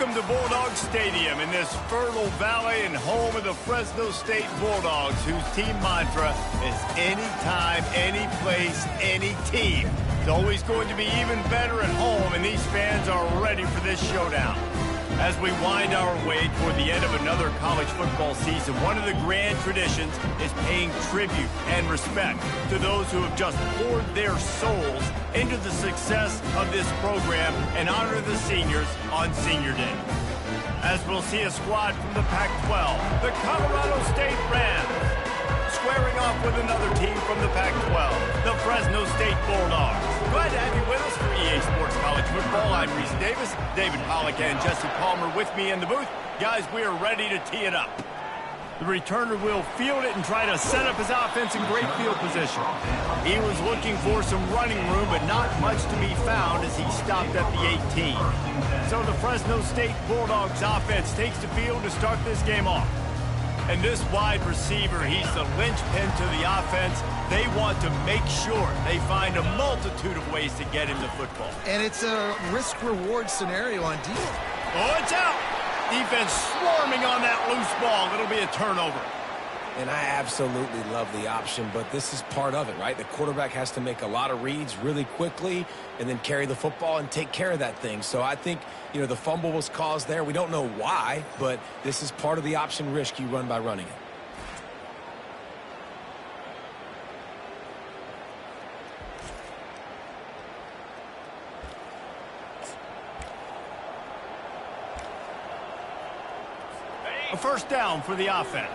Welcome to Bulldog Stadium in this fertile valley and home of the Fresno State Bulldogs, whose team mantra is anytime, any place, any team. It's always going to be even better at home, and these fans are ready for this showdown. As we wind our way toward the end of another college football season, one of the grand traditions is paying tribute and respect to those who have just poured their souls into the success of this program and honor the seniors on Senior Day. As we'll see a squad from the Pac-12, the Colorado State Rams, squaring off with another team from the Pac-12, the Fresno State Bulldogs. Glad to have you with us for EA Sports College Football. I'm Reese Davis, David Pollack and Jesse Palmer with me in the booth. Guys, we are ready to tee it up. The returner will field it and try to set up his offense in great field position. He was looking for some running room, but not much to be found as he stopped at the 18. So the Fresno State Bulldogs offense takes the field to start this game off. And this wide receiver, he's the linchpin to the offense. They want to make sure they find a multitude of ways to get him the football. And it's a risk-reward scenario on defense. Oh, it's out. Defense swarming on that loose ball. It'll be a turnover. And I absolutely love the option, but this is part of it, right? The quarterback has to make a lot of reads really quickly and then carry the football and take care of that thing. So I think, the fumble was caused there. We don't know why, but this is part of the option risk you run by running it. A first down for the offense.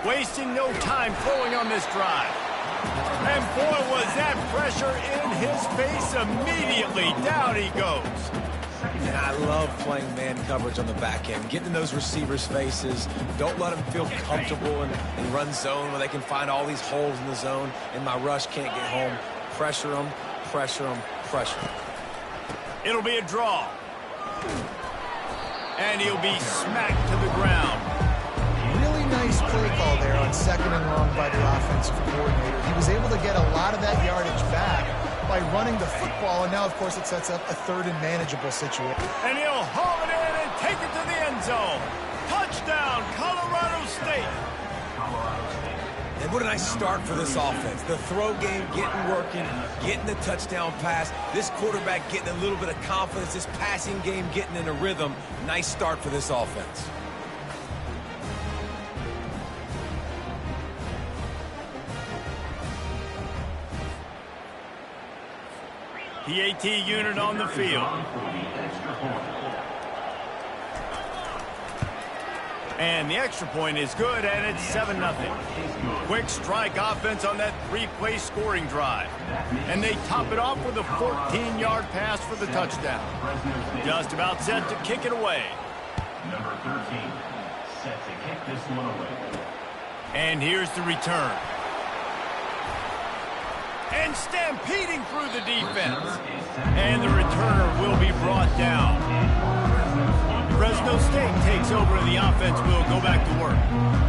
Wasting no time throwing on this drive. And boy, was that pressure in his face immediately. Down he goes. And I love playing man coverage on the back end, getting in those receivers' faces. Don't let them feel comfortable and run zone where they can find all these holes in the zone, and my rush can't get home. Pressure them, pressure them, pressure them. It'll be a draw. And he'll be smacked to the ground. Really nice play call there on 2nd and long by the offensive coordinator. He was able to get a lot of that yardage back by running the football, and now, of course, it sets up a 3rd and manageable situation. And he'll haul it in and take it to the end zone. Touchdown, Colorado State. And what a nice start for this offense. The throw game getting working, getting the touchdown pass. This quarterback getting a little bit of confidence. This passing game getting in a rhythm. Nice start for this offense. PAT unit on the field. And the extra point is good, and it's 7-0. Quick strike offense on that 3-play scoring drive. And they top it off with a 14-yard pass for the touchdown. Just about set to kick it away. Number 13, set to kick this one away. And here's the return. And stampeding through the defense. And the returner will be brought down. Fresno State takes over and the offense will go back to work.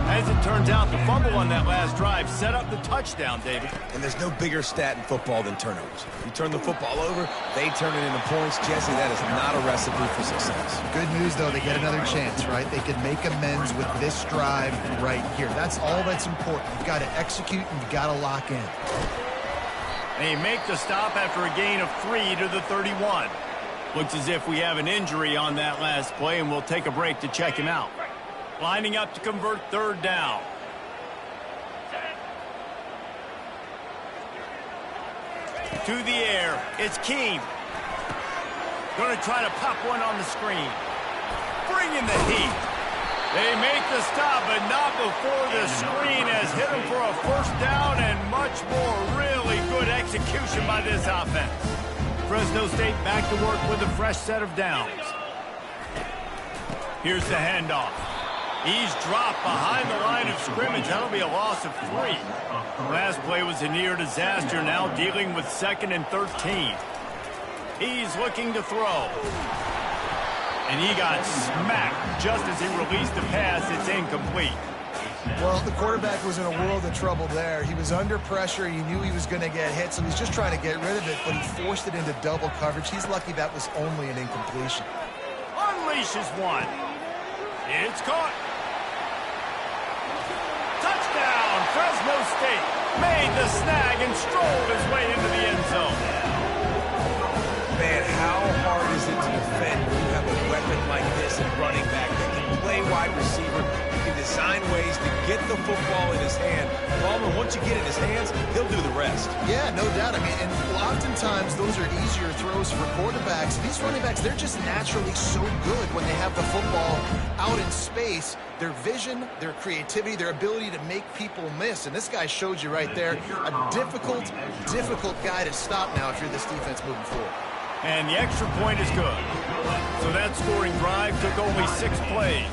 As it turns out, the fumble on that last drive set up the touchdown, David. And there's no bigger stat in football than turnovers. You turn the football over, they turn it into points. Jesse, that is not a recipe for success. Good news, though, they get another chance, right? They can make amends with this drive right here. That's all that's important. You've got to execute and you've got to lock in. They make the stop after a gain of 3 to the 31. Looks as if we have an injury on that last play, and we'll take a break to check him out. Lining up to convert 3rd down. To the air, it's Keene. Going to try to pop one on the screen. Bringing the heat. They make the stop, but not before the screen has hit him for a first down and much more. Really good execution by this offense. Fresno State back to work with a fresh set of downs. Here's the handoff. He's dropped behind the line of scrimmage. That'll be a loss of 3. Last play was a near disaster, now dealing with 2nd and 13. He's looking to throw. And he got smacked just as he released the pass. It's incomplete. Well, the quarterback was in a world of trouble there. He was under pressure. He knew he was going to get hit, so he's just trying to get rid of it, but he forced it into double coverage. He's lucky that was only an incompletion. Unleashes one. It's caught. Touchdown, Fresno State. Made the snag and strolled his way into the end zone. Man, how hard is it to defend when you have a weapon like this at running back that can play wide receiver? You can design ways to get the football in his hand. Palmer, once you get it in his hands, he'll do the rest. Yeah, no doubt. I mean, and oftentimes those are easier throws for quarterbacks. These running backs, they're just naturally so good when they have the football out in space. Their vision, their creativity, their ability to make people miss. And this guy showed you right there, a difficult guy to stop now if you're this defense moving forward. And the extra point is good. So that scoring drive took only 6 plays.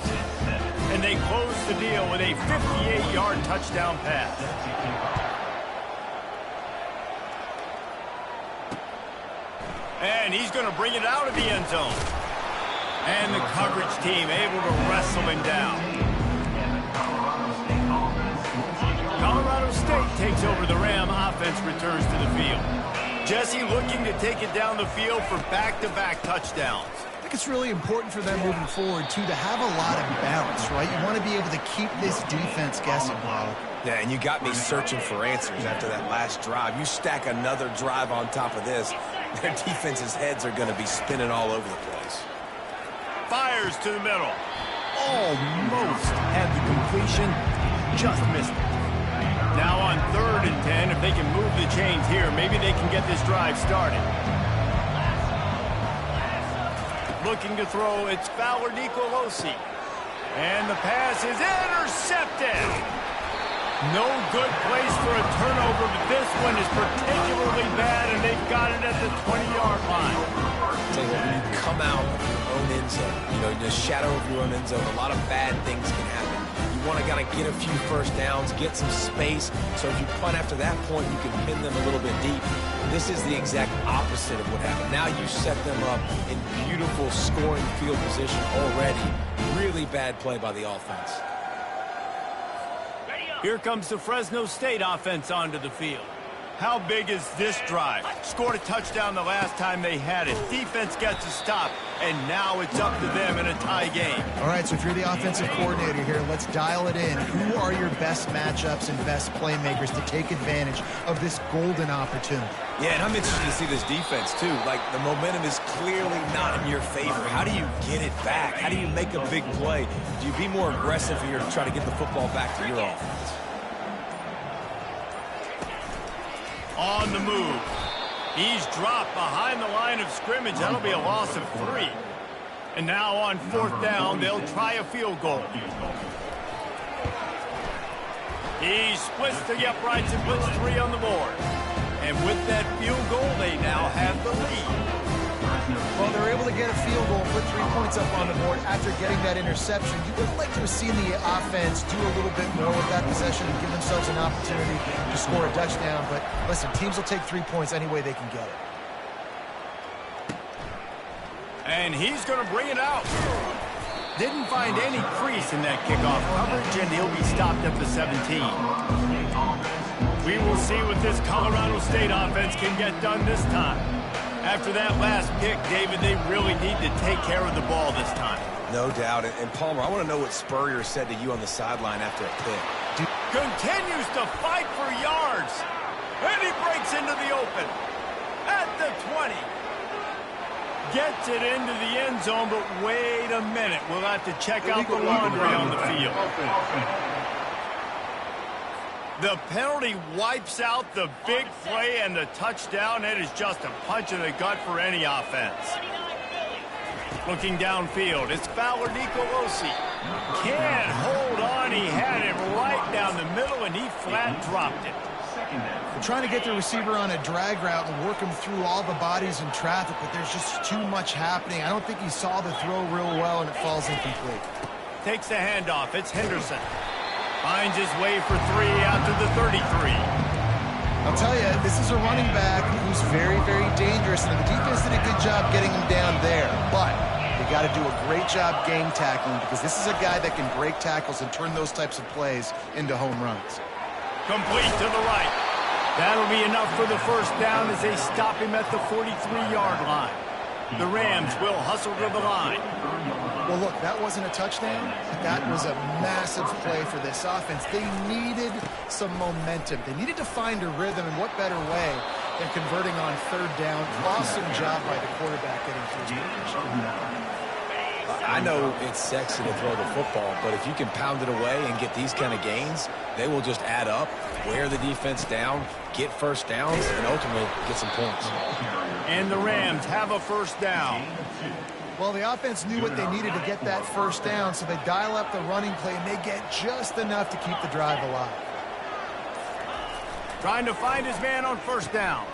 And they closed the deal with a 58-yard touchdown pass. And he's going to bring it out of the end zone. And the coverage team able to wrestle him down. Colorado State takes over. The Ram offense returns to the field. Jesse looking to take it down the field for back-to-back touchdowns. I think it's really important for them moving forward, too, to have a lot of balance, right? You want to be able to keep this defense guessing, Paul. Yeah, and you got me searching for answers after that last drive. You stack another drive on top of this, their defense's heads are going to be spinning all over the place. Fires to the middle. Almost had the completion, just missed it. Now on 3rd and 10, if they can move the chains here, maybe they can get this drive started. Looking to throw, it's Fowler Nicolosi. And the pass is intercepted. No good place for a turnover, but this one is particularly bad, and they've got it at the 20-yard line. Tell you what, when you come out of your own end zone, you know, in the shadow of your own end zone, a lot of bad things can happen. You want to kind of get a few first downs, get some space, so if you punt after that point, you can pin them a little bit deep. This is the exact opposite of what happened. Now you set them up in beautiful scoring field position already. Really bad play by the offense. Here comes the Fresno State offense onto the field. How big is this drive? Scored a touchdown the last time they had it. Defense gets a stop, and now it's up to them in a tie game. All right, so if you're the offensive coordinator here, let's dial it in. Who are your best matchups and best playmakers to take advantage of this golden opportunity? Yeah, and I'm interested to see this defense, too. Like, the momentum is clearly not in your favor. How do you get it back? How do you make a big play? Do you be more aggressive here to try to get the football back to your offense? On the move. He's dropped behind the line of scrimmage. That'll be a loss of 3. And now on 4th down, they'll try a field goal. He splits the uprights and puts 3 on the board. And with that field goal, they now have the lead. Well, they're able to get a field goal and put 3 points up on the board after getting that interception. You would like to have seen the offense do a little bit more with that possession and give themselves an opportunity to score a touchdown. But listen, teams will take 3 points any way they can get it. And he's going to bring it out. Didn't find any crease in that kickoff coverage, and he'll be stopped at the 17. We will see what this Colorado State offense can get done this time. After that last pick, David, they really need to take care of the ball this time. No doubt. And Palmer, I want to know what Spurrier said to you on the sideline after a pick. Continues to fight for yards. And he breaks into the open. At the 20. Gets it into the end zone, but wait a minute. We'll have to check out the laundry on the field. The penalty wipes out the big play and the touchdown. It is just a punch in the gut for any offense. Looking downfield, it's Fowler Nicolosi. Can't hold on. He had it right down the middle, and he flat dropped it. They're trying to get the receiver on a drag route and work him through all the bodies in traffic, but there's just too much happening. I don't think he saw the throw real well, and it falls incomplete. Takes the handoff. It's Henderson. Finds his way for 3 out to the 33. I'll tell you, this is a running back who's very, very dangerous, and the defense did a good job getting him down there. But you got to do a great job game tackling because this is a guy that can break tackles and turn those types of plays into home runs. Complete to the right. That'll be enough for the first down as they stop him at the 43-yard line. The Rams will hustle to the line. Well, look, that wasn't a touchdown. That was a massive play for this offense. They needed some momentum. They needed to find a rhythm, and what better way than converting on third down. Awesome job by the quarterback getting through his position. I know it's sexy to throw the football, but if you can pound it away and get these kind of gains, they will just add up, wear the defense down, get first downs, and ultimately get some points. And the Rams have a first down. Well, the offense knew what they needed to get that first down, so they dial up the running play, and they get just enough to keep the drive alive. Trying to find his man on first down.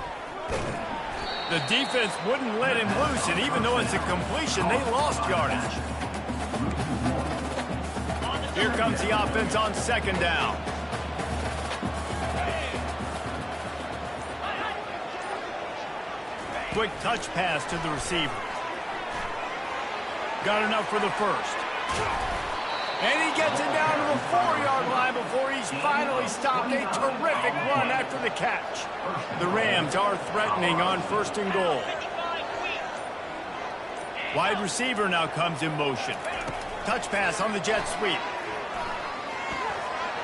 The defense wouldn't let him loose, and even though it's a completion, they lost yardage. Here comes the offense on second down. Quick touch pass to the receiver. Got enough for the first. And he gets it down to the 4-yard line before he's finally stopped. A terrific run after the catch. The Rams are threatening on first and goal. Wide receiver now comes in motion. Touch pass on the jet sweep.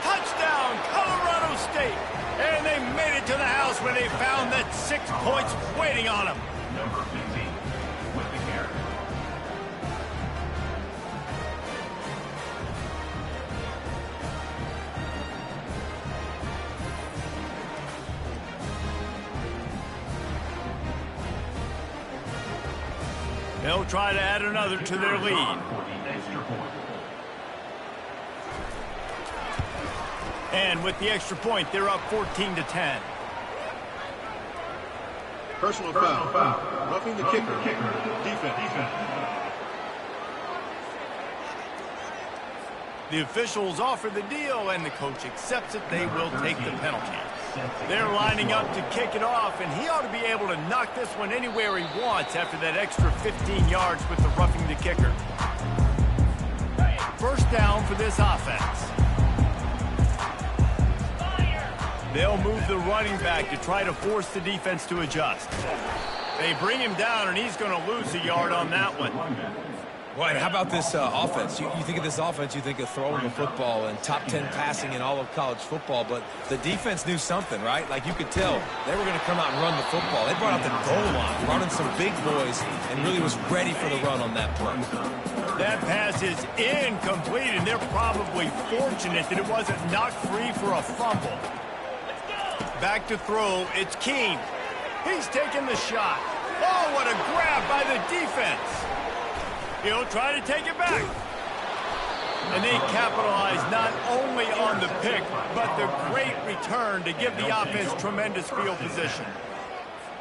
Touchdown, Colorado State. And they made it to the house where they found that 6 points waiting on them. Number 15 with the carry. They'll try to add another to their lead. For the extra point. And with the extra point, they're up 14-10. Personal foul. Roughing the kicker. Defense. The officials offer the deal, and the coach accepts it. They will take the penalty. They're lining up to kick it off, and he ought to be able to knock this one anywhere he wants after that extra 15 yards with the roughing the kicker. First down for this offense. They'll move the running back to try to force the defense to adjust. They bring him down, and he's going to lose a yard on that one. Boy, how about this offense? You think of this offense, you think of throwing the football and top 10 passing in all of college football, but the defense knew something, right? Like you could tell they were going to come out and run the football. They brought out the goal line, running some big boys, and really was ready for the run on that play. That pass is incomplete, and they're probably fortunate that it wasn't knocked free for a fumble. Back to throw, it's Keene. He's taking the shot. Oh, what a grab by the defense. He'll try to take it back. And they capitalize not only on the pick, but the great return to give the offense tremendous field position.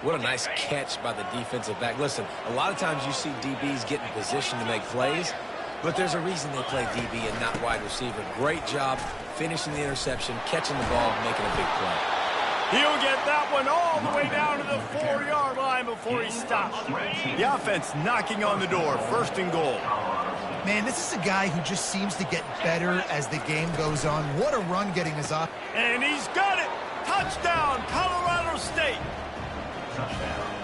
What a nice catch by the defensive back. Listen, a lot of times you see DBs get in position to make plays, but there's a reason they play DB and not wide receiver. Great job finishing the interception, catching the ball, making a big play. He'll get that one all the way down to the 4-yard line before he stops. The offense knocking on the door, first and goal. Man, this is a guy who just seems to get better as the game goes on. What a run getting his off. And he's got it. Touchdown, Colorado State.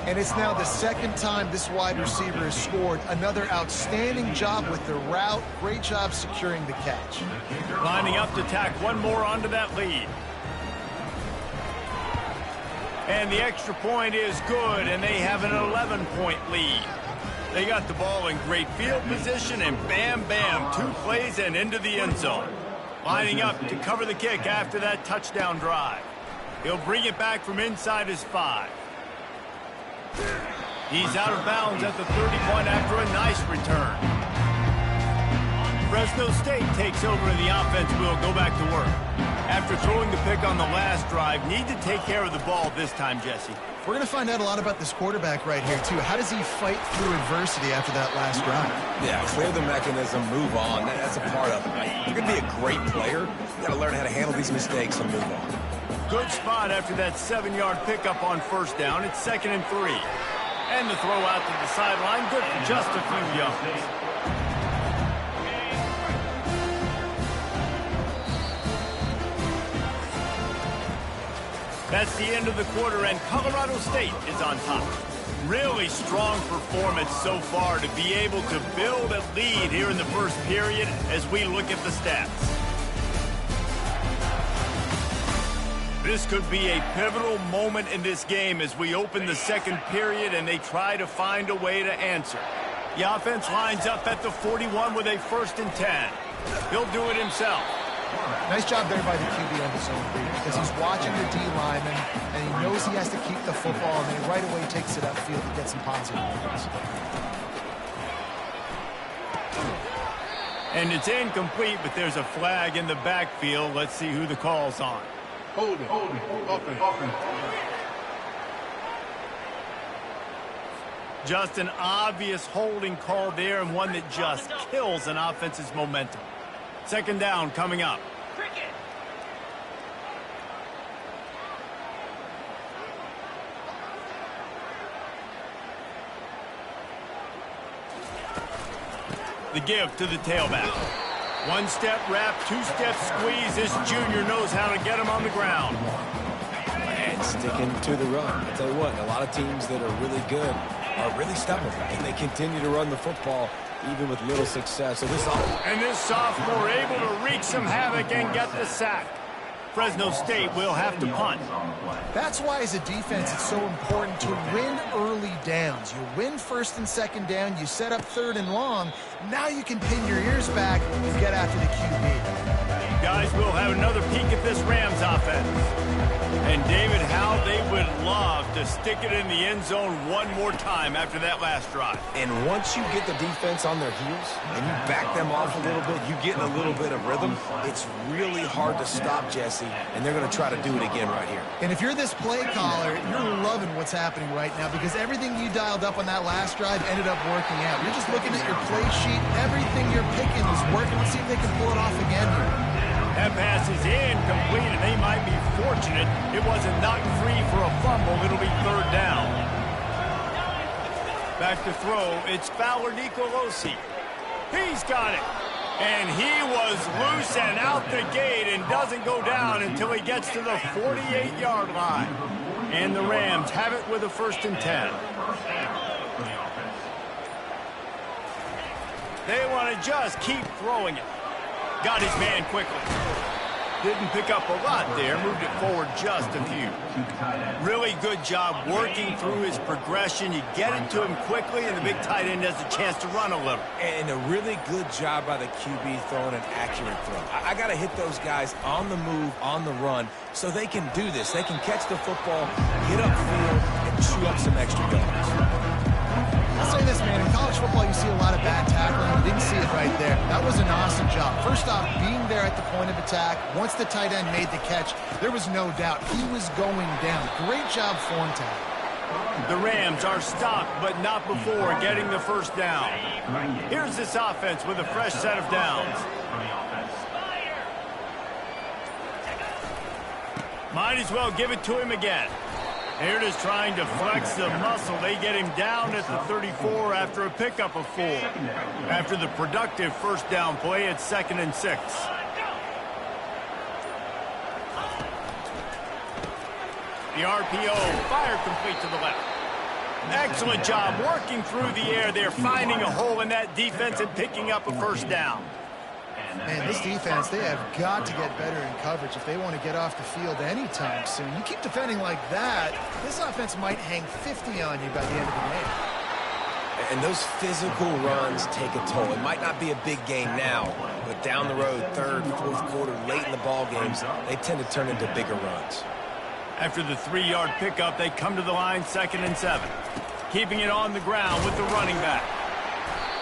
And it's now the second time this wide receiver has scored. Another outstanding job with the route. Great job securing the catch. Lining up to tack one more onto that lead. And the extra point is good, and they have an 11-point lead. They got the ball in great field position, and bam, bam, 2 plays and into the end zone. Lining up to cover the kick after that touchdown drive. He'll bring it back from inside his 5. He's out of bounds at the 30-point after a nice return. Fresno State takes over, and the offense will go back to work. After throwing the pick on the last drive, need to take care of the ball this time, Jesse. We're going to find out a lot about this quarterback right here, too. How does he fight through adversity after that last drive? Yeah, clear the mechanism, move on. That's a part of it, right? If you're going to be a great player, you got to learn how to handle these mistakes and move on. Good spot after that 7-yard pickup on first down. It's 2nd and 3. And the throw out to the sideline, good for just a few yards. That's the end of the quarter, and Colorado State is on top. Really strong performance so far to be able to build a lead here in the first period as we look at the stats. This could be a pivotal moment in this game as we open the second period and they try to find a way to answer. The offense lines up at the 41 with a 1st and 10. He'll do it himself. Nice job there by the QB on the zone read because he's watching the D lineman and he knows he has to keep the football, and then right away takes it upfield to get some positive points. And it's incomplete, but there's a flag in the backfield. Let's see who the call's on. Holding. Offense. Just an obvious holding call there, and one that just kills an offense's momentum. 2nd down coming up. The give to the tailback. 1-step wrap, 2-step squeeze. This junior knows how to get him on the ground. And sticking to the run. I'll tell you what, a lot of teams that are really good are really stubborn, and they continue to run the football even with little success. So this sophomore able to wreak some havoc and get the sack. Fresno State will have to punt. That's why, as a defense, it's so important to win early downs. You win 1st and 2nd down, you set up 3rd and long. Now you can pin your ears back and get after the QB. Guys, we'll have another peek at this Rams offense. And, David, how they would love to stick it in the end zone one more time after that last drive. And once you get the defense on their heels and you back them off a little bit, you get a little bit of rhythm, it's really hard to stop Jesse, and they're going to try to do it again right here. And if you're this play caller, you're loving what's happening right now because everything you dialed up on that last drive ended up working out. You're just looking at your play sheet. Everything you're picking is working. Let's see if they can pull it off again here. That pass is incomplete, and they might be fortunate it wasn't knocked free for a fumble. It'll be 3rd down. Back to throw. It's Fowler Nicolosi. He's got it. And he was loose and out the gate and doesn't go down until he gets to the 48-yard line. And the Rams have it with a 1st and 10. They want to just keep throwing it. Got his man quickly. Didn't pick up a lot there. Moved it forward just a few. Really good job working through his progression. You get it to him quickly, and the big tight end has a chance to run a little. And a really good job by the QB throwing an accurate throw. I got to hit those guys on the move, on the run, so they can do this. They can catch the football, get upfield, and chew up some extra yards. I'll say this, man. In college football, you see a lot of bad tackling. You didn't see it right there. That was an awesome job. First off, being there at the point of attack. Once the tight end made the catch, there was no doubt he was going down. Great job form tackle. The Rams are stopped, but not before getting the 1st down. Here's this offense with a fresh set of downs. Might as well give it to him again. Here it is trying to flex the muscle. They get him down at the 34 after a pickup of 4. After the productive 1st down play, it's 2nd and 6. The RPO, fire complete to the left. Excellent job working through the air there, finding a hole in that defense and picking up a 1st down. Man, this defense, they have got to get better in coverage if they want to get off the field anytime soon. You keep defending like that, this offense might hang 50 on you by the end of the game. And those physical runs take a toll. It might not be a big game now, but down the road, 3rd, 4th quarter, late in the ball games, they tend to turn into bigger runs. After the 3-yard pickup, they come to the line 2nd and 7. Keeping it on the ground with the running back.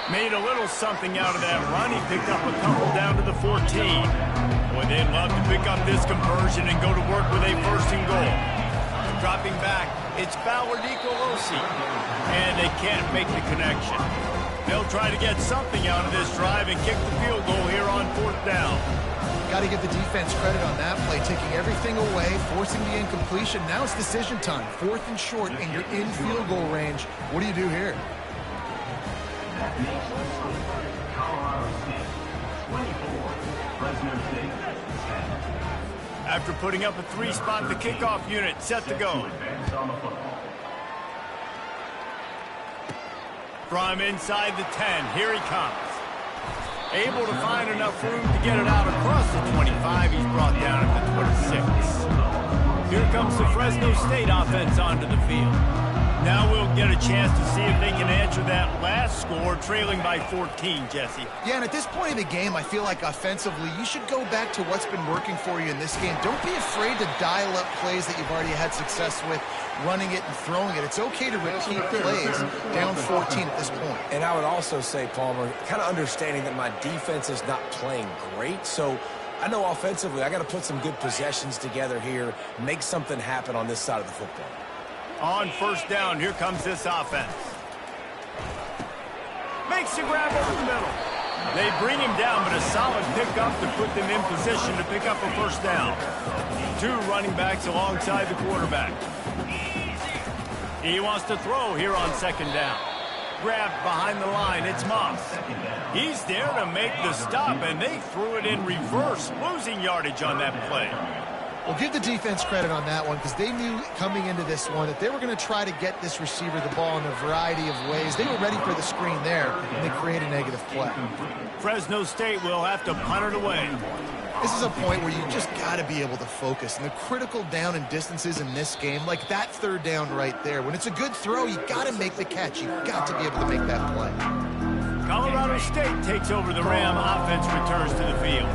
Made a little something out of that run. He picked up a couple down to the 14. Boy, they'd love to pick up this conversion and go to work with a 1st and goal. Dropping back, it's Fowler Nicolosi. And they can't make the connection. They'll try to get something out of this drive and kick the field goal here on 4th down. Got to give the defense credit on that play, taking everything away, forcing the incompletion. Now it's decision time. 4th and short, and you're in field goal range. What do you do here? Colorado State 24, Fresno State 10. After putting up a 3-spot, the kickoff unit set to go. From inside the 10, here he comes. Able to find enough room to get it out across the 25. He's brought down at the 26. Here comes the Fresno State offense onto the field. Now we'll get a chance to see if they can answer that last score, trailing by 14, Jesse. Yeah, and at this point in the game, I feel like offensively, you should go back to what's been working for you in this game. Don't be afraid to dial up plays that you've already had success with, running it and throwing it. It's okay to repeat plays down 14 at this point. And I would also say, Palmer, kind of understanding that my defense is not playing great, so I know offensively I got to put some good possessions together here, make something happen on this side of the football. On first down, here comes this offense. Makes a grab over the middle. They bring him down, but a solid pickup to put them in position to pick up a first down. 2 running backs alongside the quarterback. He wants to throw here on second down. Grabbed behind the line, it's Moss. He's there to make the stop, and they threw it in reverse, losing yardage on that play. Well, give the defense credit on that one because they knew coming into this one that they were going to try to get this receiver the ball in a variety of ways. They were ready for the screen there, and they create a negative play. Fresno State will have to punt it away. This is a point where you just got to be able to focus. And the critical down and distances in this game, like that third down right there, when it's a good throw, you got to make the catch. You got to be able to make that play. Colorado State takes over the Ram. Offense returns to the field.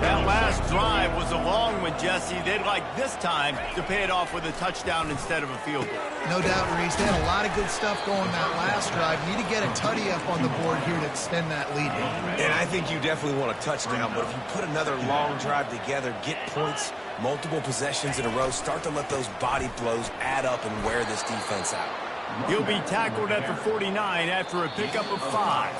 That last drive was a long one, Jesse. They'd like this time to pay it off with a touchdown instead of a field goal. No doubt, Reese. They had a lot of good stuff going that last drive. Need to get a tutty up on the board here to extend that lead. And I think you definitely want a touchdown, but if you put another long drive together, get points, multiple possessions in a row, start to let those body blows add up and wear this defense out. He'll be tackled at the 49 after a pickup of 5.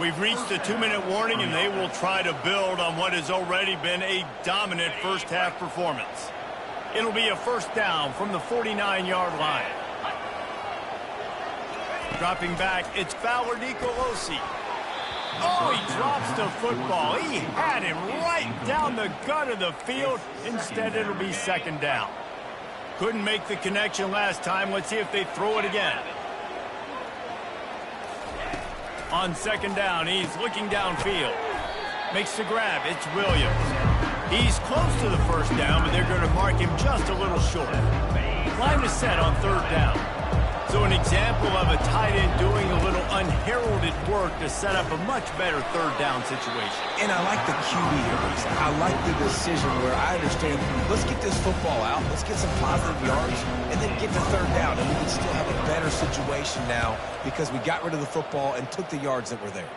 We've reached the 2-minute warning, and they will try to build on what has already been a dominant first-half performance. It'll be a first down from the 49-yard line. Dropping back, it's Fowler Nicolosi. Oh, he drops the football. He had him right down the gut of the field. Instead, it'll be second down. Couldn't make the connection last time. Let's see if they throw it again. On second down, he's looking downfield. Makes the grab. It's Williams. He's close to the first down, but they're going to mark him just a little short. Line is set on third down. So an example of a tight end doing a little unheralded work to set up a much better third down situation. And I like the QB here, Lisa. I like the decision where I understand, let's get this football out, let's get some positive yards, and then get to third down, and we can still have a better situation now because we got rid of the football and took the yards that were there.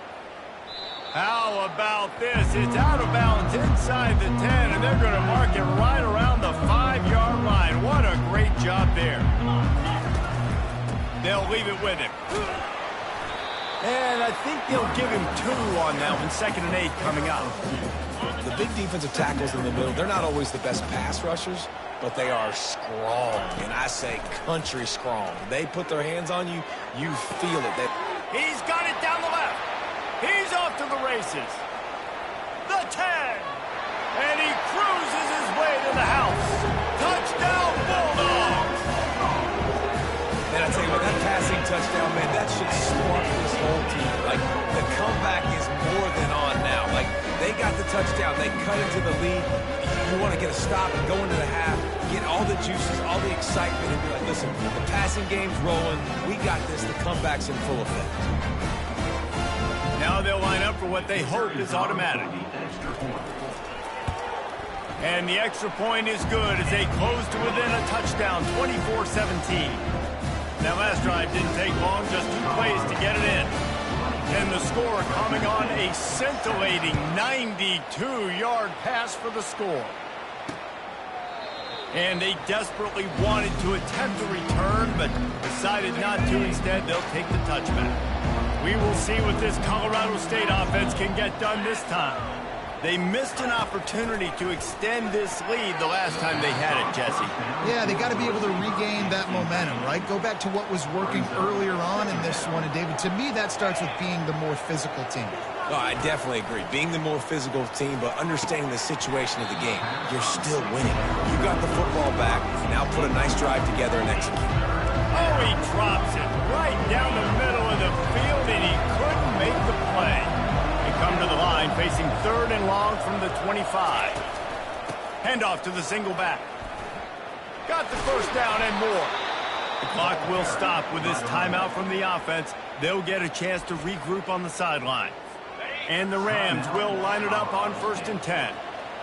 How about this? It's out of bounds inside the 10, and they're going to mark it right around the 5-yard line. What a great job there. They'll leave it with him. And I think they'll give him 2 on that one. 2nd and 8 coming up. The big defensive tackles in the middle, they're not always the best pass rushers, but they are strong, and I say country strong. They put their hands on you, you feel it. He's got it down the left. He's off to the races. The 10. And he cruises his way to the house. Touchdown, Bulldogs. And I tell you what, that passing touchdown, man, that should spark this whole team. Like, the comeback is more than on now. Like, they got the touchdown. They cut into the lead. You want to get a stop and go into the half, get all the juices, all the excitement, and be like, listen, the passing game's rolling. We got this. The comeback's in full effect. Now they'll line up for what they hope is automatic. And the extra point is good as they close to within a touchdown, 24-17. That last drive didn't take long, just 2 plays to get it in. And the score coming on a scintillating 92-yard pass for the score. And they desperately wanted to attempt a return, but decided not to. Instead, they'll take the touchback. We will see what this Colorado State offense can get done this time. They missed an opportunity to extend this lead the last time they had it, Jesse. Yeah, they got to be able to regain that momentum, right? Go back to what was working earlier on in this one. And, David, to me, that starts with being the more physical team. Oh, I definitely agree. Being the more physical team, but understanding the situation of the game. You're still winning. You got the football back. Now put a nice drive together and execute. Oh, he drops it right down the middle of the field, and he couldn't make the play. They come to the line, facing 3rd and long from the 25. Handoff to the single back. Got the first down and more. The clock will stop with this timeout from the offense. They'll get a chance to regroup on the sideline. And the Rams will line it up on 1st and 10.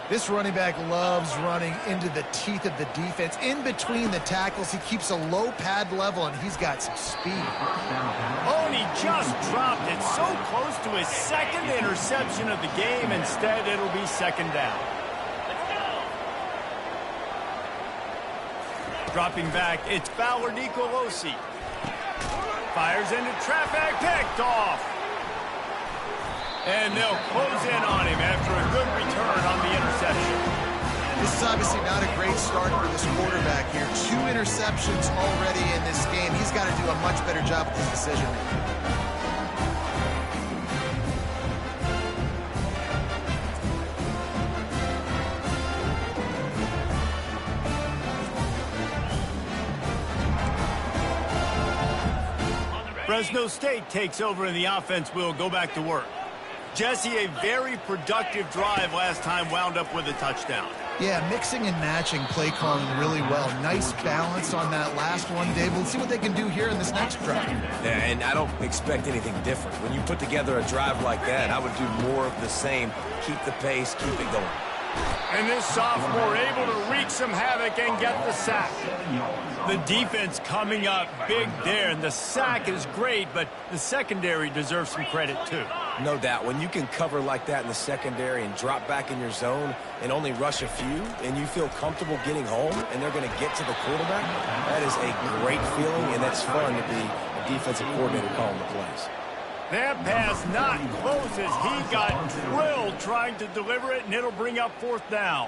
This running back loves running into the teeth of the defense. In between the tackles, he keeps a low pad level, and he's got some speed. Oh, and he just dropped it so close to his 2nd interception of the game. Instead, it'll be 2nd down. Dropping back, it's Fowler Nicolosi. Fires into traffic, picked off. And they'll close in on him after a good return on the interception. This is obviously not a great start for this quarterback here. 2 interceptions already in this game. He's got to do a much better job with his decision. Fresno State takes over and the offense will go back to work. Jesse, a very productive drive last time, wound up with a touchdown. Yeah, mixing and matching play calling really well. Nice balance on that last one, Dave. We'll see what they can do here in this next drive. Yeah, and I don't expect anything different. When you put together a drive like that, I would do more of the same. Keep the pace, keep it going. And this sophomore able to wreak some havoc and get the sack. The defense coming up big there, and the sack is great, but the secondary deserves some credit too. No doubt. When you can cover like that in the secondary and drop back in your zone and only rush a few, and you feel comfortable getting home, and they're going to get to the quarterback, that is a great feeling, and that's fun to be a defensive coordinator calling the plays. That pass not close as he got drilled trying to deliver it, and it'll bring up 4th down.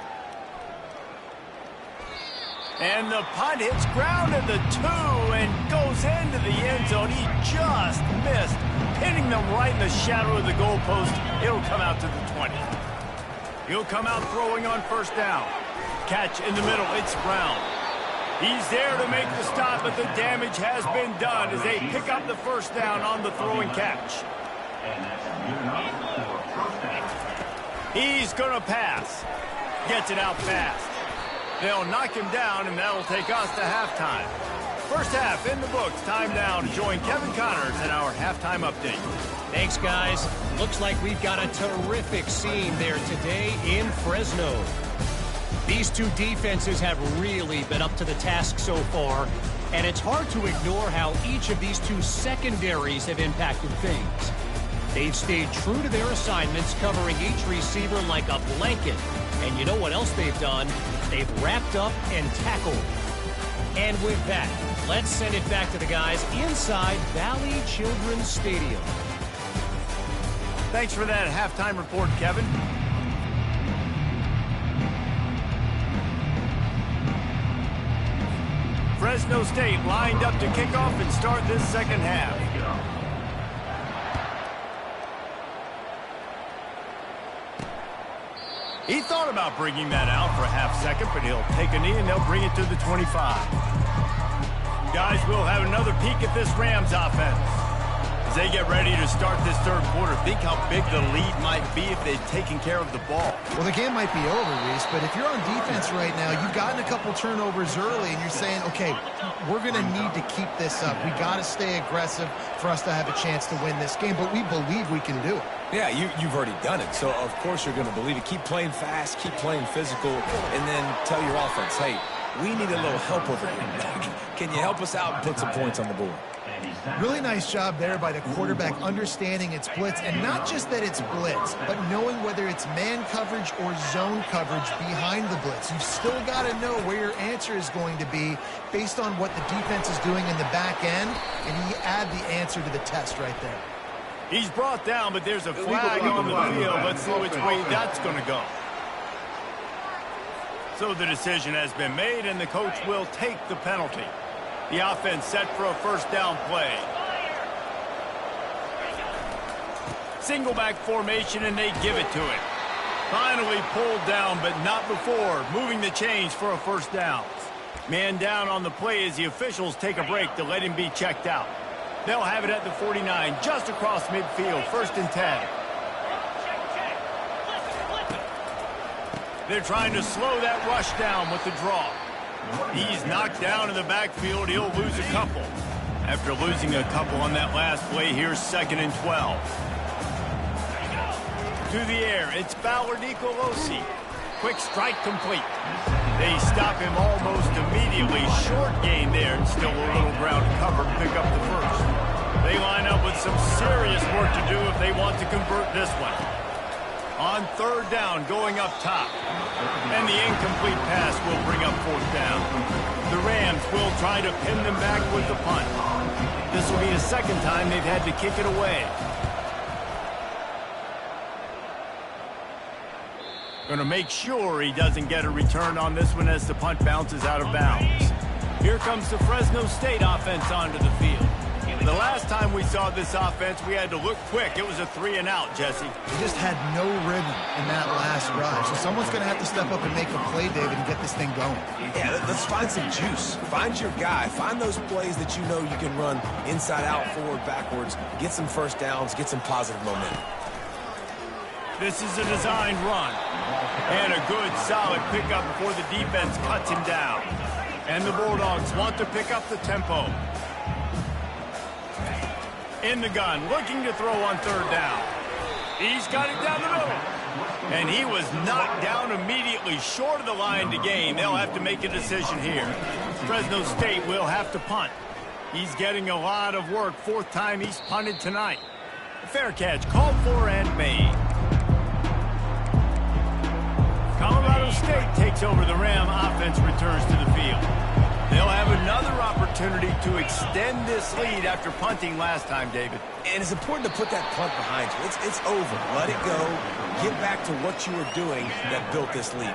And the punt hits ground at the 2 and goes into the end zone. He just missed, hitting them right in the shadow of the goalpost. It'll come out to the 20. He'll come out throwing on 1st down. Catch in the middle. It's Brown. He's there to make the stop, but the damage has been done as they pick up the 1st down on the throw and catch. He's going to pass. Gets it out fast. They'll knock him down, and that'll take us to halftime. First half in the books. Time now to join Kevin Connors in our halftime update. Thanks, guys. Looks like we've got a terrific scene there today in Fresno. These two defenses have really been up to the task so far, and it's hard to ignore how each of these two secondaries have impacted things. They've stayed true to their assignments, covering each receiver like a blanket. And you know what else they've done? They've wrapped up and tackled. And with that, let's send it back to the guys inside Valley Children's Stadium. Thanks for that halftime report, Kevin. Fresno State lined up to kick off and start this 2nd half. He thought about bringing that out for a half-second, but he'll take a knee and they'll bring it to the 25. Guys, we'll have another peek at this Rams offense. As they get ready to start this 3rd quarter, think how big the lead might be if they'd taken care of the ball. Well, the game might be over, Reese, but if you're on defense right now, you've gotten a couple turnovers early, and you're saying, okay, we're going to need to keep this up. We got to stay aggressive for us to have a chance to win this game, but we believe we can do it. Yeah, you've already done it, so of course you're going to believe it. Keep playing fast, keep playing physical, and then tell your offense, hey, we need a little help over here. Can you help us out and put some points on the board? Really nice job there by the quarterback understanding it's blitz, and not just that it's blitz, but knowing whether it's man coverage or zone coverage behind the blitz. You've still got to know where your answer is going to be based on what the defense is doing in the back end, and you add the answer to the test right there. He's brought down, but there's a flag on the field. Let's see which way that's going to go. So the decision has been made, and the coach will take the penalty. The offense set for a first down play. Single back formation, and they give it to it. Finally pulled down, but not before. Moving the chains for a first down. Man down on the play as the officials take a break to let him be checked out. They'll have it at the 49, just across midfield, 1st and 10. They're trying to slow that rush down with the draw. He's knocked down in the backfield. He'll lose a couple. After losing a couple on that last play, here's 2nd and 12. To the air, it's Nicolosi. Quick strike complete. They stop him almost immediately. Short gain there, and still a little ground to cover to pick up the first. They line up with some serious work to do if they want to convert this one. On 3rd down, going up top. And the incomplete pass will bring up 4th down. The Rams will try to pin them back with the punt. This will be the 2nd time they've had to kick it away. Going to make sure he doesn't get a return on this one as the punt bounces out of bounds. Here comes the Fresno State offense onto the field. The last time we saw this offense, we had to look quick. It was a 3-and-out, Jesse. They just had no rhythm in that last drive. So someone's going to have to step up and make a play, David, and get this thing going. Yeah, let's find some juice. Find your guy. Find those plays that you know you can run inside out, forward, backwards. Get some first downs. Get some positive momentum. This is a designed run. And a good, solid pickup before the defense cuts him down. And the Bulldogs want to pick up the tempo. In the gun, looking to throw on 3rd down. He's got it down the middle. And he was knocked down immediately, short of the line to gain. They'll have to make a decision here. Fresno State will have to punt. He's getting a lot of work. 4th time he's punted tonight. Fair catch, called for and made. Colorado State takes over the Ram. Offense returns to the field. They'll have another opportunity to extend this lead after punting last time, David. And it's important to put that punt behind you. It's over. Let it go. Get back to what you were doing that built this lead.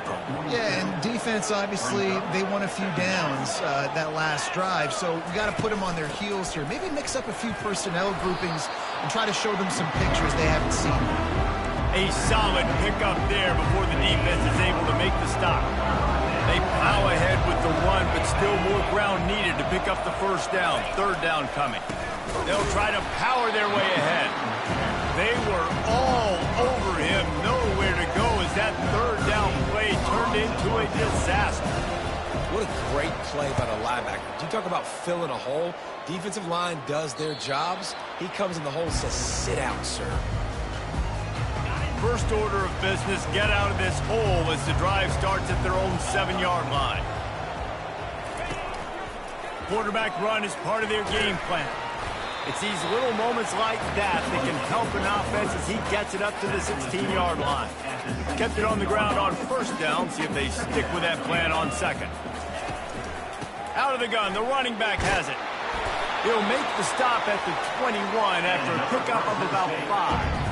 Yeah, and defense, obviously, they won a few downs that last drive, so we got to put them on their heels here. Maybe mix up a few personnel groupings and try to show them some pictures they haven't seen. A solid pickup there before the defense is able to make the stop. They plow ahead with the run, but still more ground needed to pick up the first down. 3rd down coming. They'll try to power their way ahead. They were all over him. Nowhere to go as that 3rd down play turned into a disaster. What a great play by the linebacker. You talk about filling a hole. Defensive line does their jobs. He comes in the hole and says, sit out, sir. First order of business, get out of this hole as the drive starts at their own 7-yard line. Quarterback run is part of their game plan. It's these little moments like that that can help an offense as he gets it up to the 16-yard line. Kept it on the ground on 1st down. See if they stick with that plan on 2nd. Out of the gun, the running back has it. He'll make the stop at the 21 after a pickup of about 5.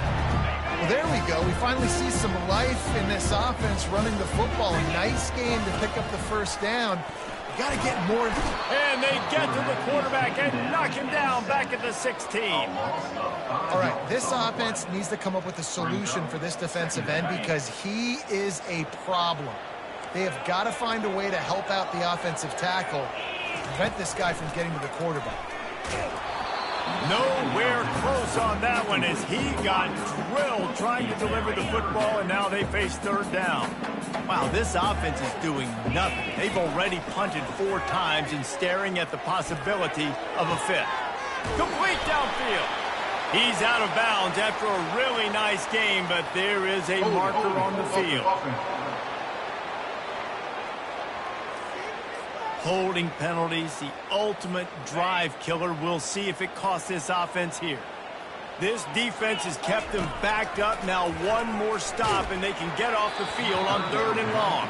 Well, there we go. We finally see some life in this offense running the football. A nice game to pick up the first down. You got to get more. And they get to the quarterback and knock him down back at the 16. All right, this offense needs to come up with a solution for this defensive end because he is a problem. They have got to find a way to help out the offensive tackle, prevent this guy from getting to the quarterback. Nowhere close on that one as he got drilled trying to deliver the football, and now they face 3rd down. Wow, this offense is doing nothing. They've already punted 4 times and staring at the possibility of a 5th. Complete downfield. He's out of bounds after a really nice game, but there is a marker on the field. Holding penalties, the ultimate drive killer. We'll see if it costs this offense here. This defense has kept them backed up. Now one more stop, and they can get off the field on 3rd and long.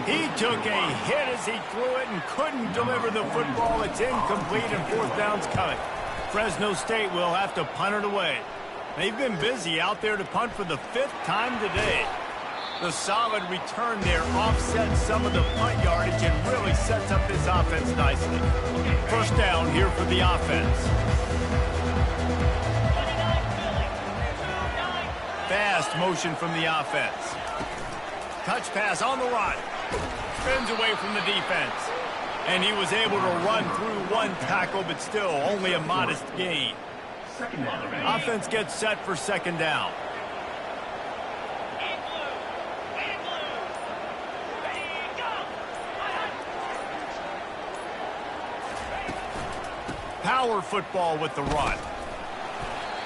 He took a hit as he threw it and couldn't deliver the football. It's incomplete, and 4th down's coming. Fresno State will have to punt it away. They've been busy out there to punt for the 5th time today. The solid return there offsets some of the punt yardage and really sets up this offense nicely. First down here for the offense. Fast motion from the offense. Touch pass on the run. Spins away from the defense. And he was able to run through one tackle, but still only a modest gain. Offense gets set for second down. Power football with the run.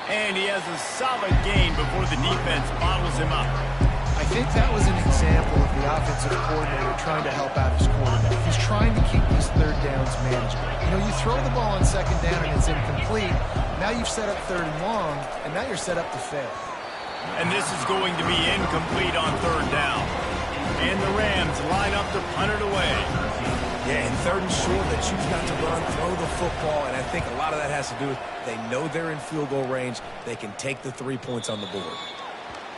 And he has a solid gain before the defense bottles him up. I think that was an example of the offensive coordinator trying to help out his quarterback. He's trying to keep these third downs manageable. You know, you throw the ball on second down and it's incomplete. Now you've set up third and long, and now you're set up to fail. And this is going to be incomplete on third down. And the Rams line up to punt it away. Yeah, in third and short, they choose not to run, throw the football, and I think a lot of that has to do with they know they're in field goal range. They can take the 3 points on the board.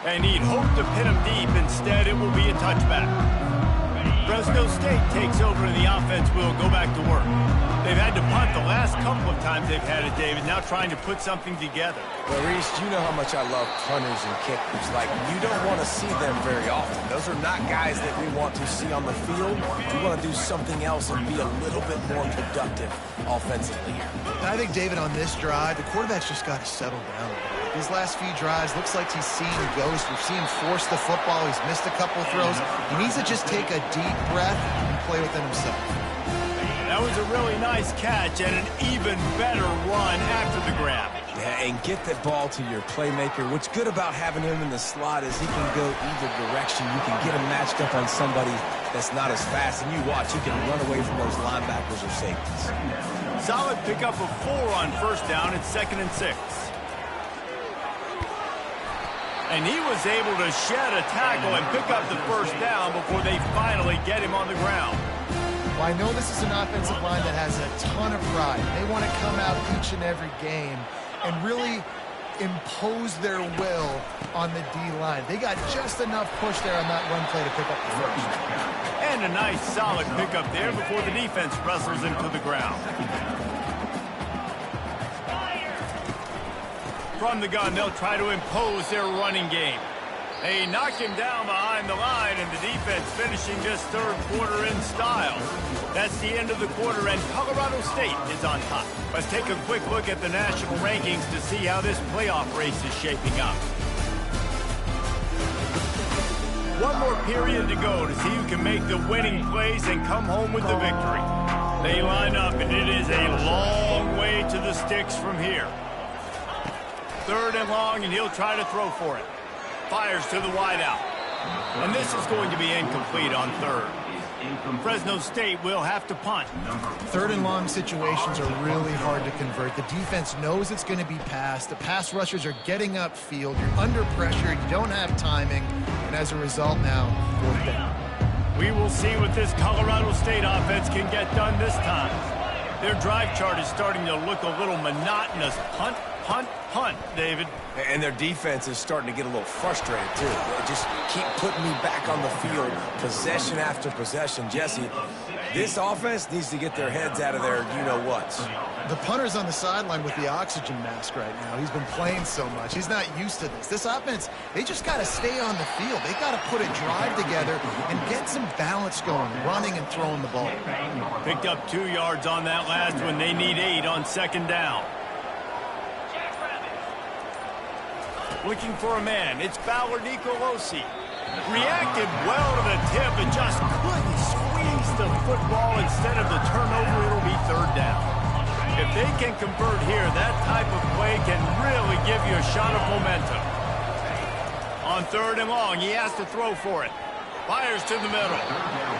And he'd hope to pin him deep. Instead, it will be a touchback. Fresno State takes over and the offense will go back to work. They've had to punt the last couple of times they've had it, David, now trying to put something together. Well, Reese, you know how much I love punters and kickers. Like, you don't want to see them very often. Those are not guys that we want to see on the field. We want to do something else and be a little bit more productive offensively here. And I think, David, on this drive, the quarterback's just got to settle down a bit. These last few drives, looks like he's seen ghosts. We've seen him force the football. He's missed a couple of throws. He needs to just take a deep breath and play within himself. That was a really nice catch and an even better run after the grab. Yeah, and get that ball to your playmaker. What's good about having him in the slot is he can go either direction. You can get him matched up on somebody that's not as fast, and you watch, he can run away from those linebackers or safeties. Solid pickup of 4 on first down. It's 2nd and 6. And he was able to shed a tackle and pick up the first down before they finally get him on the ground. Well, I know this is an offensive line that has a ton of pride. They want to come out each and every game and really impose their will on the D-line. They got just enough push there on that run play to pick up the first. And a nice solid pickup there before the defense wrestles him to the ground. From the gun, they'll try to impose their running game. They knock him down behind the line, and the defense finishing this third quarter in style. That's the end of the quarter, and Colorado State is on top. Let's take a quick look at the national rankings to see how this playoff race is shaping up. One more period to go to see who can make the winning plays and come home with the victory. They line up, and it is a long way to the sticks from here. 3rd and long, and he'll try to throw for it. Fires to the wideout. And this is going to be incomplete on 3rd. Fresno State will have to punt. 3rd and long situations are really hard to convert. The defense knows it's going to be passed. The pass rushers are getting upfield. You're under pressure. You don't have timing. And as a result now, 4th down. We will see what this Colorado State offense can get done this time. Their drive chart is starting to look a little monotonous. Punt, punt, punt, David. And their defense is starting to get a little frustrated, too. They just keep putting me back on the field, possession after possession. Jesse, this offense needs to get their heads out of their you-know-whats. The punter's on the sideline with the oxygen mask right now. He's been playing so much. He's not used to this. This offense, they just got to stay on the field. They got to put a drive together and get some balance going, running and throwing the ball. Picked up 2 yards on that last one. They need 8 on 2nd down. Looking for a man. It's Bauer Nicolosi. Reacted well to the tip and just couldn't squeeze the football. Instead of the turnover, it'll be 3rd down. If they can convert here, that type of play can really give you a shot of momentum. On 3rd and long, he has to throw for it. Fires to the middle.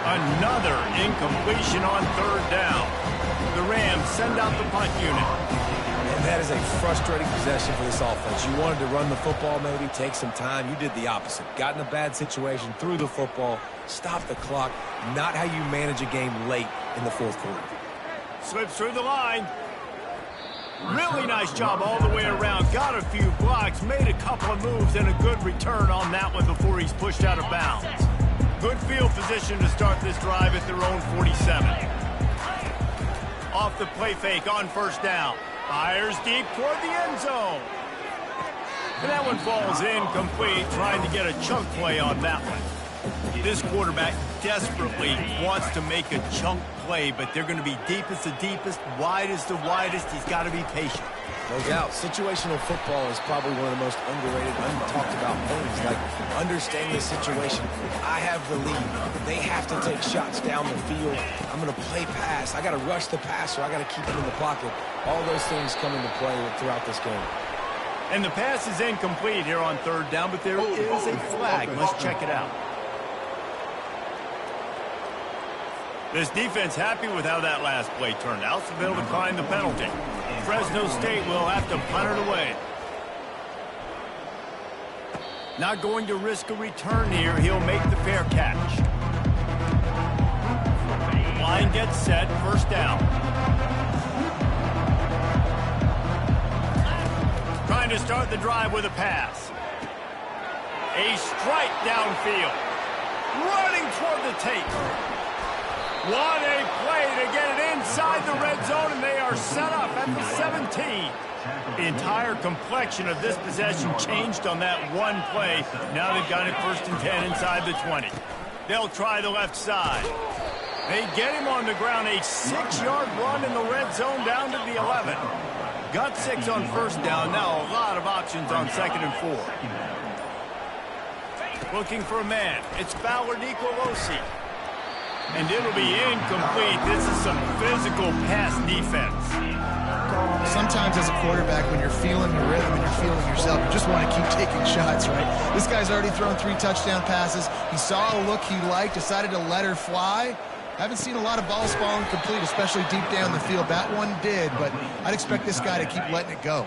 Another incompletion on 3rd down. The Rams send out the punt unit. And that is a frustrating possession for this offense. You wanted to run the football, maybe take some time. You did the opposite. Got in a bad situation, threw the football, stopped the clock. Not how you manage a game late in the 4th quarter. Slips through the line. Really nice job all the way around. Got a few blocks, made a couple of moves, and a good return on that one before he's pushed out of bounds. Good field position to start this drive at their own 47. Off the play fake on first down. Fires deep toward the end zone. And that one falls incomplete, trying to get a chunk play on that one. This quarterback desperately wants to make a chunk play, but they're going to be deep as the deepest, wide as the widest. He's got to be patient. No doubt. Situational football is probably one of the most underrated, talked about things. Like, understanding the situation. I have the lead. They have to take shots down the field. I'm going to play pass. I got to rush the passer. I got to keep him in the pocket. All those things come into play throughout this game. And the pass is incomplete here on third down, but there is a flag. Let's check it out. This defense happy with how that last play turned out, so they'll decline the penalty. Fresno State will have to punt it away. Not going to risk a return here. He'll make the fair catch. Line gets set. First down. Trying to start the drive with a pass. A strike downfield. Running toward the tape. What a play to get it inside the red zone, and they are set up at the 17. The entire complexion of this possession changed on that one play. Now they've got it 1st and 10 inside the 20. They'll try the left side. They get him on the ground, a 6-yard run in the red zone down to the 11. Got 6 on first down. Now a lot of options on 2nd and 4. Looking for a man. It's Fowler Nicolosi. And it'll be incomplete. This is some physical pass defense. Sometimes as a quarterback, when you're feeling your rhythm and you're feeling yourself, you just want to keep taking shots, right? This guy's already thrown 3 touchdown passes. He saw a look he liked, decided to let her fly. Haven't seen a lot of balls falling complete, especially deep down the field. That one did, but I'd expect this guy to keep letting it go.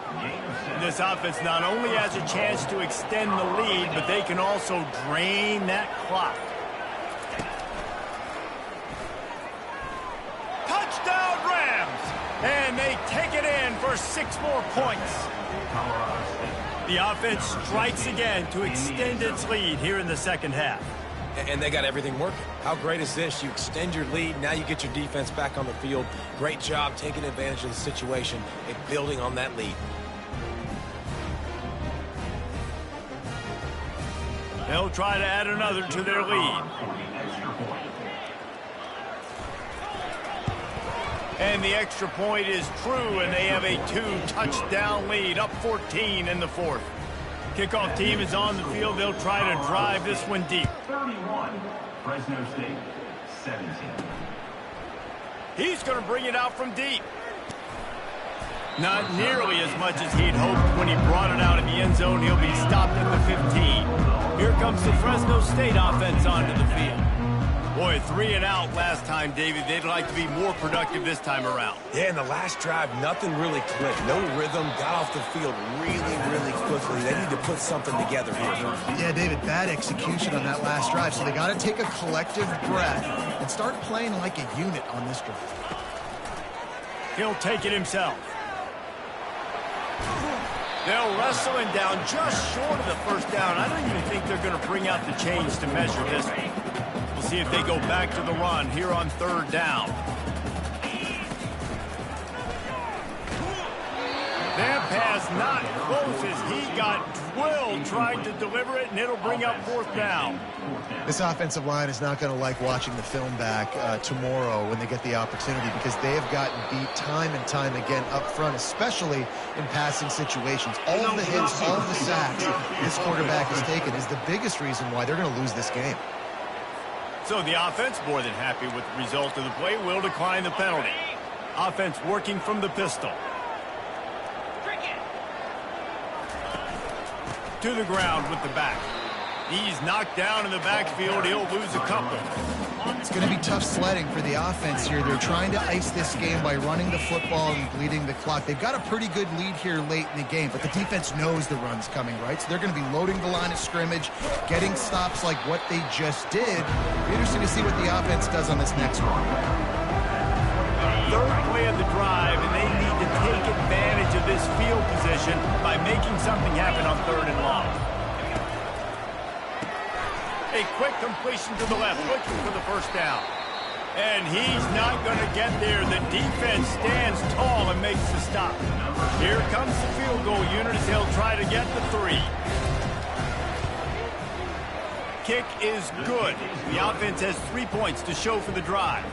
This offense not only has a chance to extend the lead, but they can also drain that clock. Touchdown Rams! And they take it in for 6 more points. The offense strikes again to extend its lead here in the second half. And they got everything working. How great is this? You extend your lead, now you get your defense back on the field. Great job taking advantage of the situation and building on that lead. They'll try to add another to their lead. And the extra point is true, and they have a 2-touchdown lead, up 14 in the 4th. Kickoff team is on the field. They'll try to drive this one deep. 31, Fresno State, 17. He's going to bring it out from deep. Not nearly as much as he'd hoped when he brought it out in the end zone. He'll be stopped at the 15. Here comes the Fresno State offense onto the field. Boy, 3 and out last time, David. They'd like to be more productive this time around. Yeah, in the last drive, nothing really clicked. No rhythm, got off the field really quickly. They need to put something together here. Yeah, David, bad execution on that last drive, so they got to take a collective breath and start playing like a unit on this drive. He'll take it himself. They'll wrestle him down just short of the first down. I don't even think they're going to bring out the chains to measure this one. We'll see if they go back to the run here on 3rd down. That pass not close as he got drilled trying to deliver it, and it'll bring up 4th down. This offensive line is not going to like watching the film back tomorrow when they get the opportunity, because they have gotten beat time and time again up front, especially in passing situations. All of the hits, all of the sacks this quarterback has taken is the biggest reason why they're going to lose this game. So the offense, more than happy with the result of the play, will decline the penalty. Offense working from the pistol. To the ground with the back. He's knocked down in the backfield. He'll lose a couple. It's going to be tough sledding for the offense here. They're trying to ice this game by running the football and bleeding the clock. They've got a pretty good lead here late in the game, but the defense knows the run's coming, right? So they're going to be loading the line of scrimmage, getting stops like what they just did. It'll be interesting to see what the offense does on this next one. 3rd play of the drive, and they need to take advantage his field position by making something happen on 3rd and long. A quick completion to the left, looking for the first down. And he's not going to get there. The defense stands tall and makes the stop. Here comes the field goal unit as they'll try to get the 3. Kick is good. The offense has 3 points to show for the drive.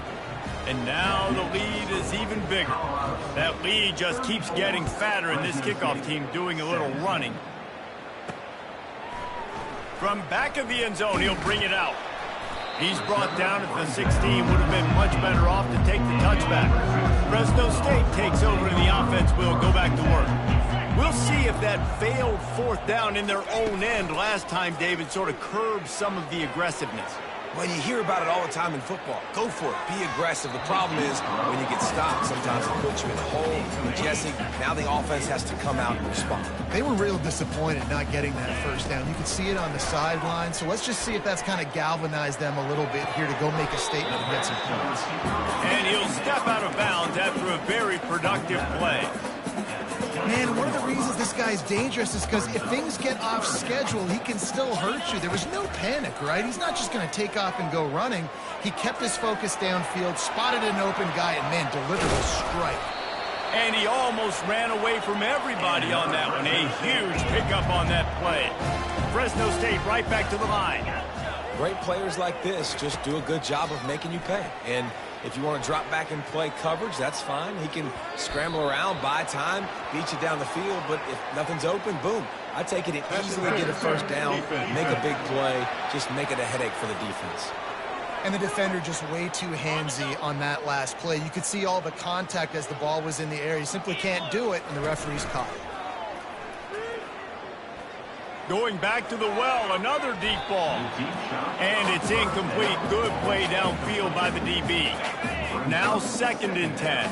And now the lead is even bigger. That lead just keeps getting fatter, and this kickoff team doing a little running. From back of the end zone, he'll bring it out. He's brought down at the 16. Would have been much better off to take the touchback. Fresno State takes over, and the offense will go back to work. We'll see if that failed 4th down in their own end last time, David, sort of curbed some of the aggressiveness. Well, you hear about it all the time in football. Go for it. Be aggressive. The problem is when you get stopped, sometimes it puts you in a hole. And Jesse, now the offense has to come out and respond. They were real disappointed not getting that first down. You could see it on the sideline. So let's just see if that's kind of galvanized them a little bit here to go make a statement and get some points. And he'll step out of bounds after a very productive play. Man, one of the reasons this guy's dangerous is because if things get off schedule, he can still hurt you. There was no panic, right? He's not just going to take off and go running. He kept his focus downfield, spotted an open guy, and, man, delivered a strike. And he almost ran away from everybody on that one. A huge pickup on that play. Fresno State right back to the line. Great players like this just do a good job of making you pay. And if you want to drop back and play coverage, that's fine. He can scramble around, buy time, beat you down the field. But if nothing's open, boom. I take it and easily get a first down, make a big play, just make it a headache for the defense. And the defender just way too handsy on that last play. You could see all the contact as the ball was in the air. You simply can't do it, and the referee's caught it. Going back to the well, another deep ball. And it's incomplete. Good play downfield by the DB. Now 2nd and 10.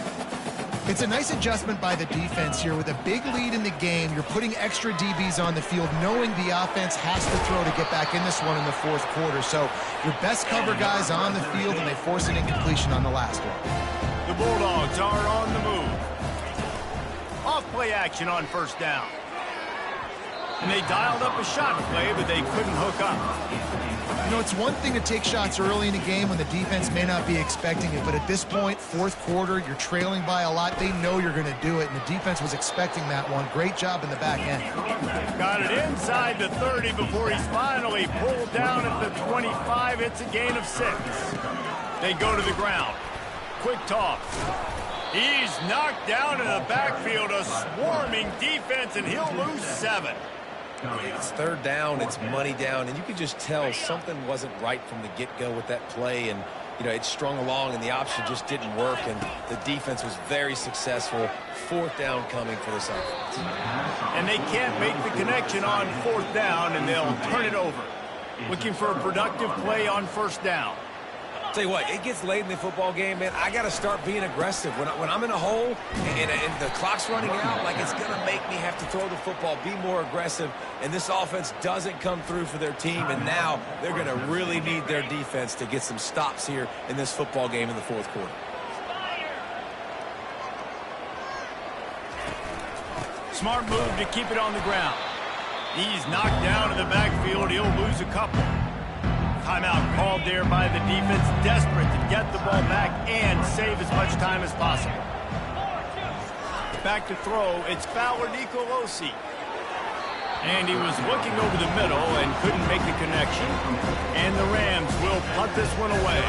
It's a nice adjustment by the defense here. With a big lead in the game, you're putting extra DBs on the field, knowing the offense has to throw to get back in this one in the 4th quarter. So your best cover guys on the field, and they force an incompletion on the last one. The Bulldogs are on the move. Off play action on 1st down. And they dialed up a shot play, but they couldn't hook up. You know, it's one thing to take shots early in the game when the defense may not be expecting it, but at this point, 4th quarter, you're trailing by a lot. They know you're going to do it, and the defense was expecting that one. Great job in the back end. Got it inside the 30 before he's finally pulled down at the 25. It's a gain of 6. They go to the ground. Quick toss. He's knocked down in the backfield, a swarming defense, and he'll lose 7. It's 3rd down, it's money down, and you could just tell something wasn't right from the get-go with that play, and you know, it strung along and the option just didn't work, and the defense was very successful. 4th down coming for this offense. And they can't make the connection on 4th down, and they'll turn it over. Looking for a productive play on 1st down. Tell you what, it gets late in the football game, man. I got to start being aggressive. When I'm in a hole and the clock's running out, like, it's going to make me have to throw the football, be more aggressive, and this offense doesn't come through for their team, and now they're going to really need their defense to get some stops here in this football game in the 4th quarter. Smart move to keep it on the ground. He's knocked down in the backfield. He'll lose a couple. Timeout called there by the defense, desperate to get the ball back and save as much time as possible. Back to throw, it's Fowler Nicolosi. And he was looking over the middle and couldn't make the connection. And the Rams will punt this one away.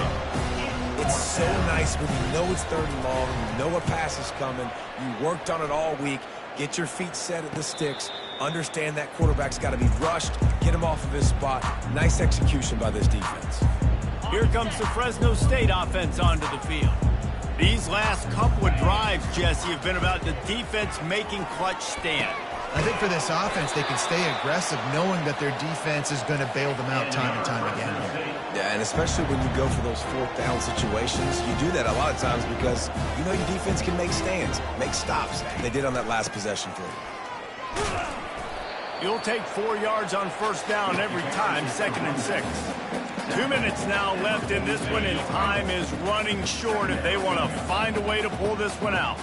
It's so nice when you know it's 3rd and long, you know a pass is coming, you worked on it all week, get your feet set at the sticks, understand that quarterback's got to be rushed, get him off of his spot. Nice execution by this defense. Here comes the Fresno State offense onto the field. These last couple of drives, Jesse, have been about the defense making clutch stand. I think for this offense, they can stay aggressive knowing that their defense is going to bail them out time and time again. Yeah, and especially when you go for those 4th down situations, you do that a lot of times because you know your defense can make stands, make stops. They did on that last possession for you. You'll take 4 yards on 1st down every time, 2nd and 6. 2 minutes now left in this one, and time is running short if they want to find a way to pull this one out.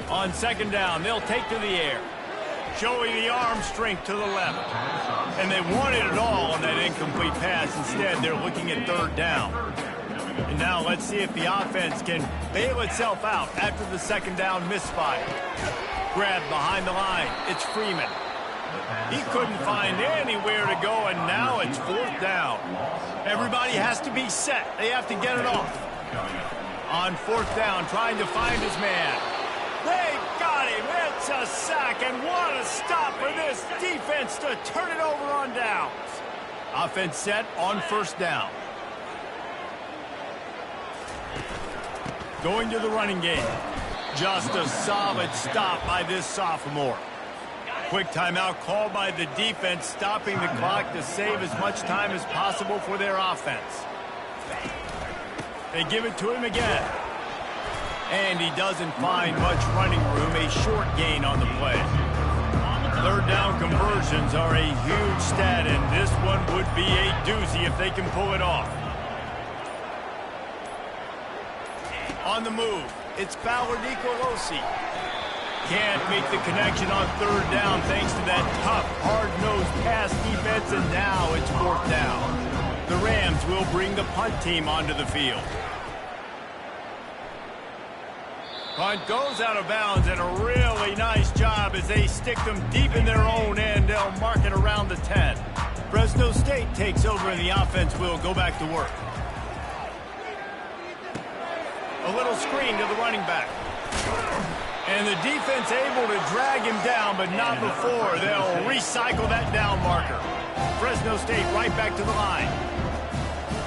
On second down, they'll take to the air. Showing the arm strength to the left. And they wanted it all on that incomplete pass. Instead, they're looking at third down. And now let's see if the offense can bail itself out after the second down misfire. Grabbed behind the line. It's Freeman. He couldn't find anywhere to go, and now it's fourth down. Everybody has to be set. They have to get it off. On fourth down, trying to find his man. They got him. It's a sack, and what a stop for this defense to turn it over on downs. Offense set on first down. Going to the running game. Just a solid stop by this sophomore. Quick timeout called by the defense, stopping the clock to save as much time as possible for their offense. They give it to him again. And he doesn't find much running room, a short gain on the play. Third down conversions are a huge stat, and this one would be a doozy if they can pull it off. On the move, it's Ballard Nicolosi. Can't make the connection on third down thanks to that tough, hard-nosed pass defense, and now it's fourth down. The Rams will bring the punt team onto the field. Punt goes out of bounds, and a really nice job as they stick them deep in their own end. They'll mark it around the 10. Fresno State takes over, and the offense will go back to work. A little screen to the running back. And the defense able to drag him down, but not before. They'll recycle that down marker. Fresno State right back to the line.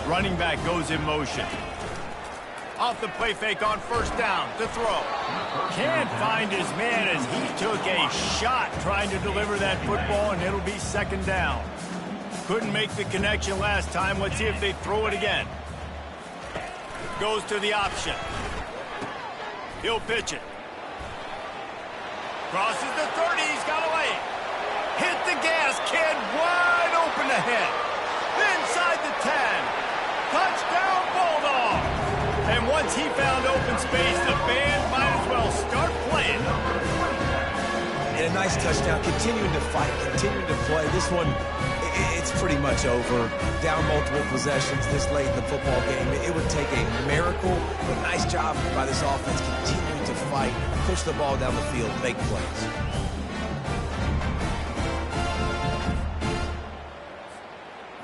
Running back goes in motion. Off the play fake on first down to throw. Can't find his man as he took a shot trying to deliver that football, and it'll be second down. Couldn't make the connection last time. Let's see if they throw it again. Goes to the option. He'll pitch it. Crosses the 30. He's got away. Hit the gas. Kid wide open ahead. Inside the 10. Touchdown Bulldog. And once he found open space, the band might as well start playing. And a nice touchdown. Continuing to fight. Continuing to play. This one, it's pretty much over. Down multiple possessions this late in the football game. It would take a miracle, but nice job by this offense continuing to fight, push the ball down the field, make plays.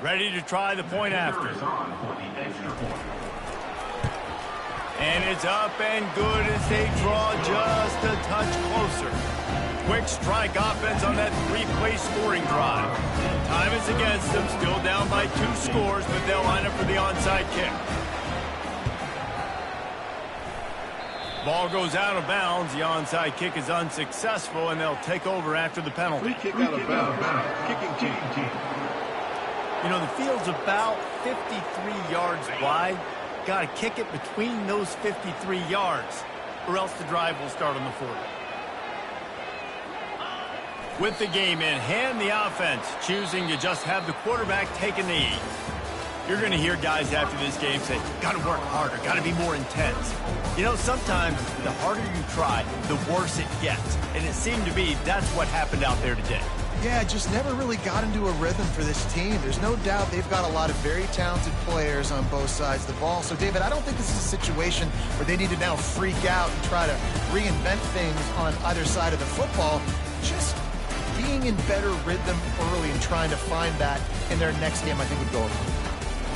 Ready to try the point after. And it's up and good as they draw just a touch closer. Quick strike offense on that three-play scoring drive. Time is against them, still down by 2 scores, but they'll line up for the onside kick. Ball goes out of bounds. The onside kick is unsuccessful, and they'll take over after the penalty. Free kick out of bounds. Kicking team. You know, the field's about 53 yards wide. Got to kick it between those 53 yards, or else the drive will start on the 40. With the game in hand, the offense choosing to just have the quarterback take a knee. You're going to hear guys after this game say, got to work harder, got to be more intense. You know, sometimes the harder you try, the worse it gets. And it seemed to be that's what happened out there today. Yeah, just never really got into a rhythm for this team. There's no doubt they've got a lot of very talented players on both sides of the ball. So, David, I don't think this is a situation where they need to now freak out and try to reinvent things on either side of the football. Just being in better rhythm early and trying to find that in their next game, I think would go over.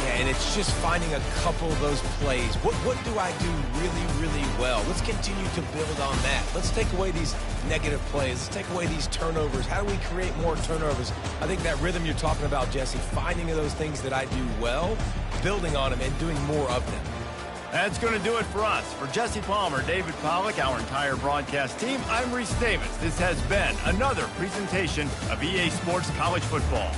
Yeah, and it's just finding a couple of those plays. What do I do really, really well? Let's continue to build on that. Let's take away these negative plays. Let's take away these turnovers. How do we create more turnovers? I think that rhythm you're talking about, Jesse, finding those things that I do well, building on them, and doing more of them. That's going to do it for us. For Jesse Palmer, David Pollack, our entire broadcast team, I'm Reese Davis. This has been another presentation of EA Sports College Football.